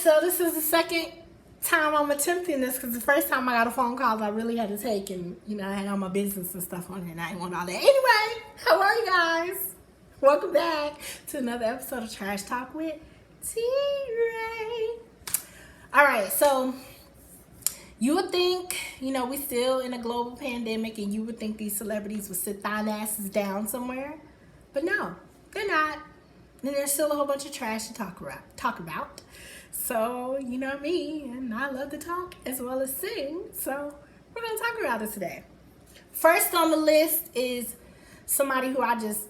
so this is the second time I'm attempting this because the first time I got a phone call I really had to take, and I had all my business and stuff on it, and I didn't want all that. Anyway, how are you guys? Welcome back to another episode of Trash Talk with T-Ray. All right, so you would think, we still in a global pandemic, and you would think these celebrities would sit their asses down somewhere, but no, they're not. And there's still a whole bunch of trash to talk about. So, you know me, and I love to talk as well as sing. So, we're going to talk about it today. First on the list is somebody who I just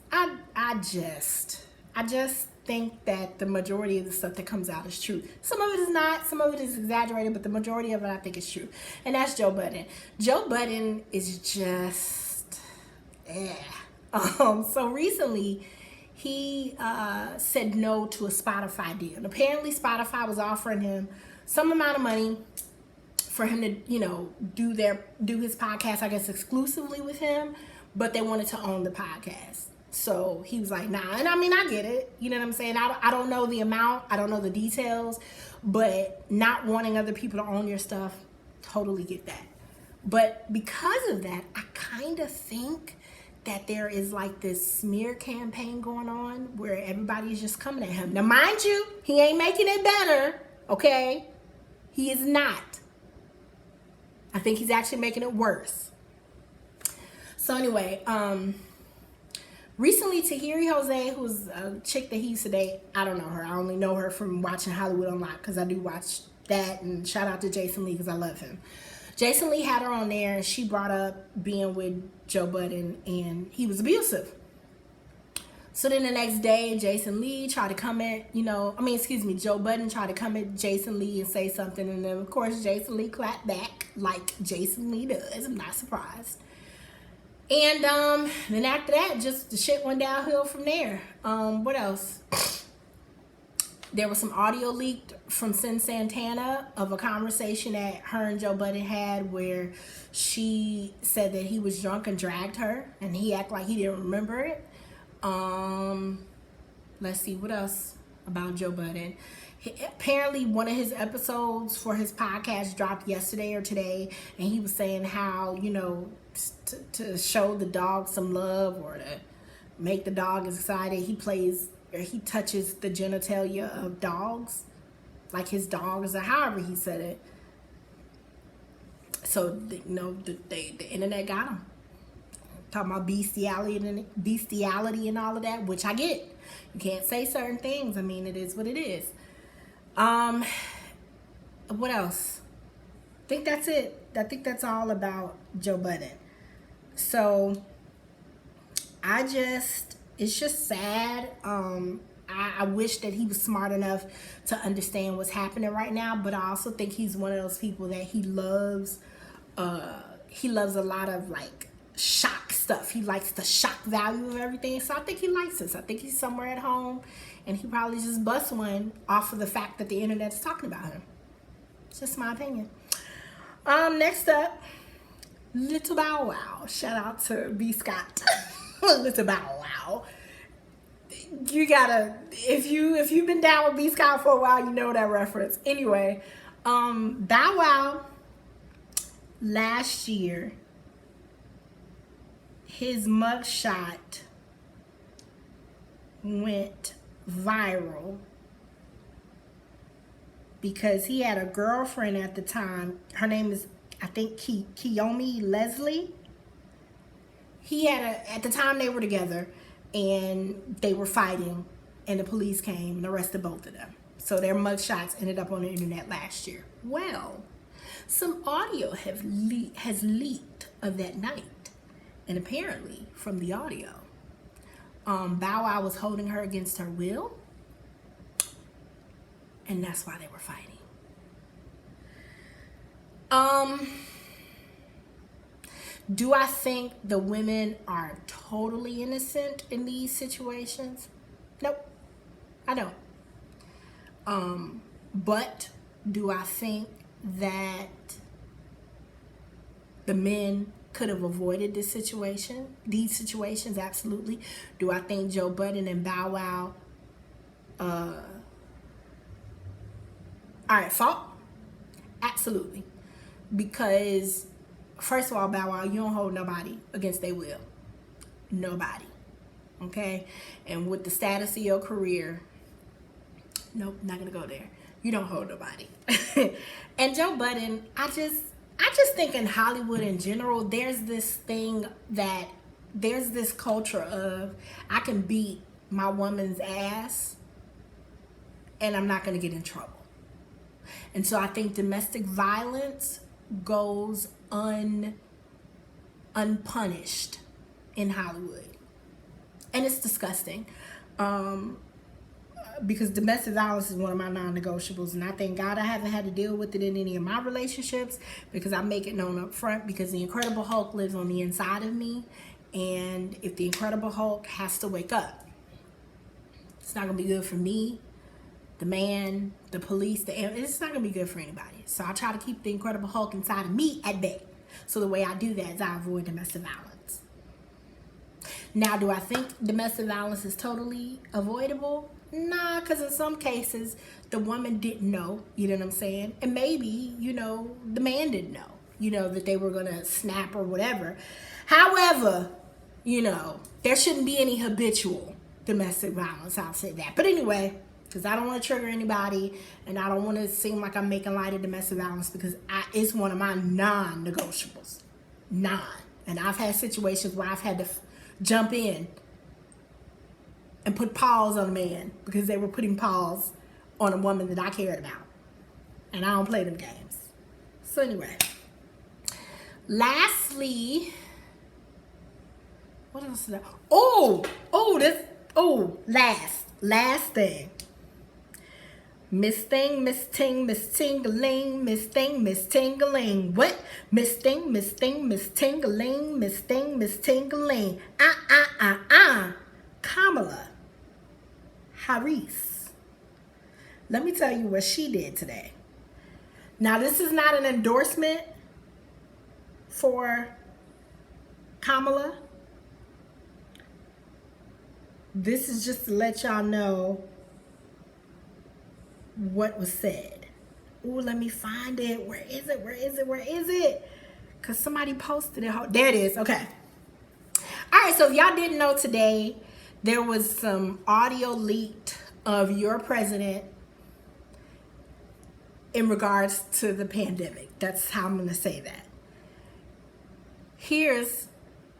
think that the majority of the stuff that comes out is true. Some of it is not, some of it is exaggerated, but the majority of it I think is true. And that's Joe Budden. Joe Budden is just, So recently, he said no to a Spotify deal. And apparently Spotify was offering him some amount of money for him to, do his podcast, I guess, exclusively with him, but they wanted to own the podcast. So he was like, nah. And I mean, I get it. You know what I'm saying? I don't know the amount. I don't know the details. But not wanting other people to own your stuff, totally get that. But because of that, I kind of think that there is like this smear campaign going on where everybody is just coming at him. Now, mind you, he ain't making it better, okay? He is not. I think he's actually making it worse. So anyway, recently Tahiri Jose, who's a chick that he used to date, I don't know her. I only know her from watching Hollywood Unlocked because I do watch that, and shout out to Jason Lee because I love him. Jason Lee had her on there, and she brought up being with Joe Budden, and he was abusive. So then the next day, Joe Budden tried to come at Jason Lee and say something, and then, of course, Jason Lee clapped back like Jason Lee does. I'm not surprised. And then after that, just the shit went downhill from there. What else? There was some audio leaked from Sin Santana of a conversation that her and Joe Budden had where she said that he was drunk and dragged her, and he acted like he didn't remember it. Let's see, what else about Joe Budden? Apparently, one of his episodes for his podcast dropped yesterday or today, and he was saying how, to show the dog some love or to make the dog excited, he touches the genitalia of dogs, like his dogs, or however he said it. So, the internet got him. Talking about bestiality and all of that, which I get. You can't say certain things. I mean, it is what it is. What else? I think that's it. I think that's all about Joe Budden. So, it's just sad. I wish that he was smart enough to understand what's happening right now, but I also think he's one of those people that he loves a lot of like shock stuff. He likes the shock value of everything. So I think he likes this. I think he's somewhere at home and he probably just busts one off of the fact that the internet's talking about him. It's just my opinion. Next up, Little Bow Wow. Shout out to B. Scott. Little Bow Wow. You gotta, if you've been down with B. Scott for a while, you know that reference. Anyway, Bow Wow, last year, his mugshot went viral because he had a girlfriend at the time. Her name is, I think, Kiyomi Leslie. At the time they were together, and they were fighting, and the police came and arrested both of them. So their mugshots ended up on the internet last year. Well, some audio has leaked of that night, and apparently from the audio, Bow Wow was holding her against her will, and that's why they were fighting. Do I think the women are totally innocent in these situations? Nope, I don't. But do I think that the men could have avoided these situations? Absolutely. Do I think Joe Budden and Bow Wow All right, fault? Absolutely. Because, first of all, Bow Wow, you don't hold nobody against their will. Nobody. Okay? And with the status of your career, nope, not gonna go there. You don't hold nobody. And Joe Budden, I just think in Hollywood in general, there's this culture of I can beat my woman's ass and I'm not gonna get in trouble. And so I think domestic violence goes unpunished in Hollywood. And it's disgusting. Because domestic violence is one of my non-negotiables, and I thank God I haven't had to deal with it in any of my relationships, because I make it known up front, because the Incredible Hulk lives on the inside of me, and if the Incredible Hulk has to wake up, it's not gonna be good for me, the man, the police, it's not gonna be good for anybody. So I try to keep the Incredible Hulk inside of me at bay. So the way I do that is I avoid domestic violence. Now, do I think domestic violence is totally avoidable? Nah, because in some cases, the woman didn't know, you know what I'm saying? And maybe, the man didn't know, that they were going to snap or whatever. However, there shouldn't be any habitual domestic violence, I'll say that. But anyway, because I don't want to trigger anybody, and I don't want to seem like I'm making light of domestic violence, because it's one of my non-negotiables. And I've had situations where I've had to jump in and put paws on a man because they were putting paws on a woman that I cared about. And I don't play them games. So anyway. Lastly, what else is that? Last thing. Miss Thing, Miss Ting, Miss Ting-a-ling, Miss Thing, Miss Ting-a-ling. What? Miss Thing, Miss Thing, Miss Ting-a-ling, Miss Thing, Miss Ting-a-ling. Kamala Harris. Let me tell you what she did today. Now, this is not an endorsement for Kamala. This is just to let y'all know what was said. Ooh, let me find it. Where is it? Because somebody posted it. There it is. Okay. All right, so if y'all didn't know, today there was some audio leaked of your president in regards to the pandemic. That's how I'm going to say that. Here's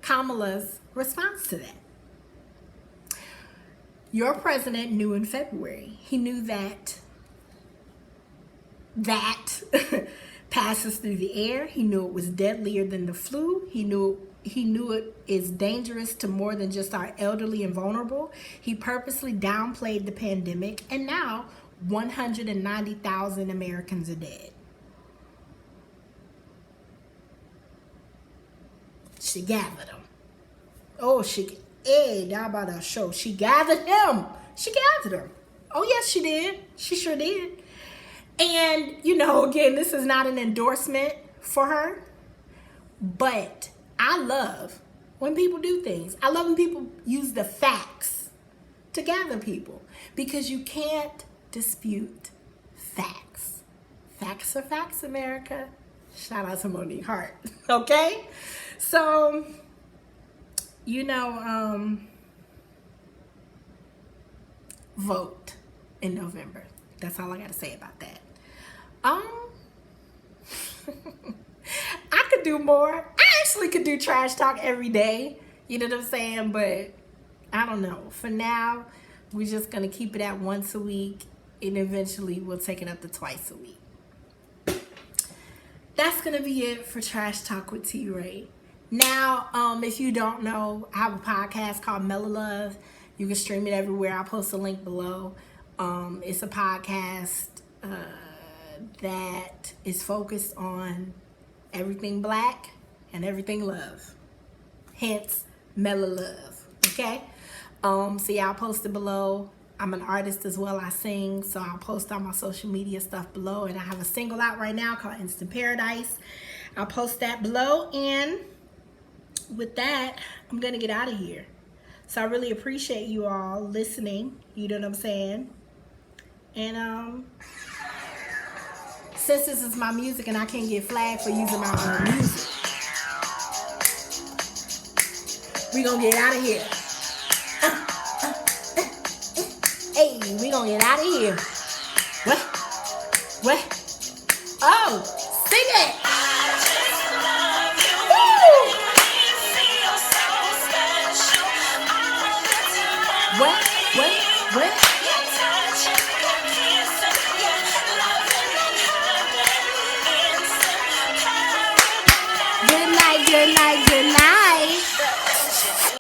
Kamala's response to that. Your president knew in February. He knew that passes through the air. He knew it was deadlier than the flu. He knew it is dangerous to more than just our elderly and vulnerable. He purposely downplayed the pandemic, and now 190,000 Americans are dead. She gathered them. Now about our show. She gathered him. Oh, yes, she did. She sure did. And, again, this is not an endorsement for her, but I love when people do things. I love when people use the facts to gather people, because you can't dispute facts. Facts are facts, America. Shout out to Monique Hart. Okay? So, vote in November. That's all I got to say about that. I could do more. I actually could do trash talk every day. You know what I'm saying? But I don't know. For now, we're just going to keep it at once a week, and eventually we'll take it up to twice a week. That's going to be it for Trash Talk with T. Ray. Now, if you don't know, I have a podcast called Mellow Love. You can stream it everywhere. I'll post a link below. It's a podcast that is focused on everything black and everything love. Hence, Mellow Love. Okay? So yeah, I'll post it below. I'm an artist as well. I sing, so I'll post all my social media stuff below. And I have a single out right now called Instant Paradise. I'll post that below. And with that, I'm going to get out of here. So I really appreciate you all listening. You know what I'm saying? And since this is my music and I can't get flagged for using my own music, we gonna get out of here. Hey, we gonna get out of here. What? Oh.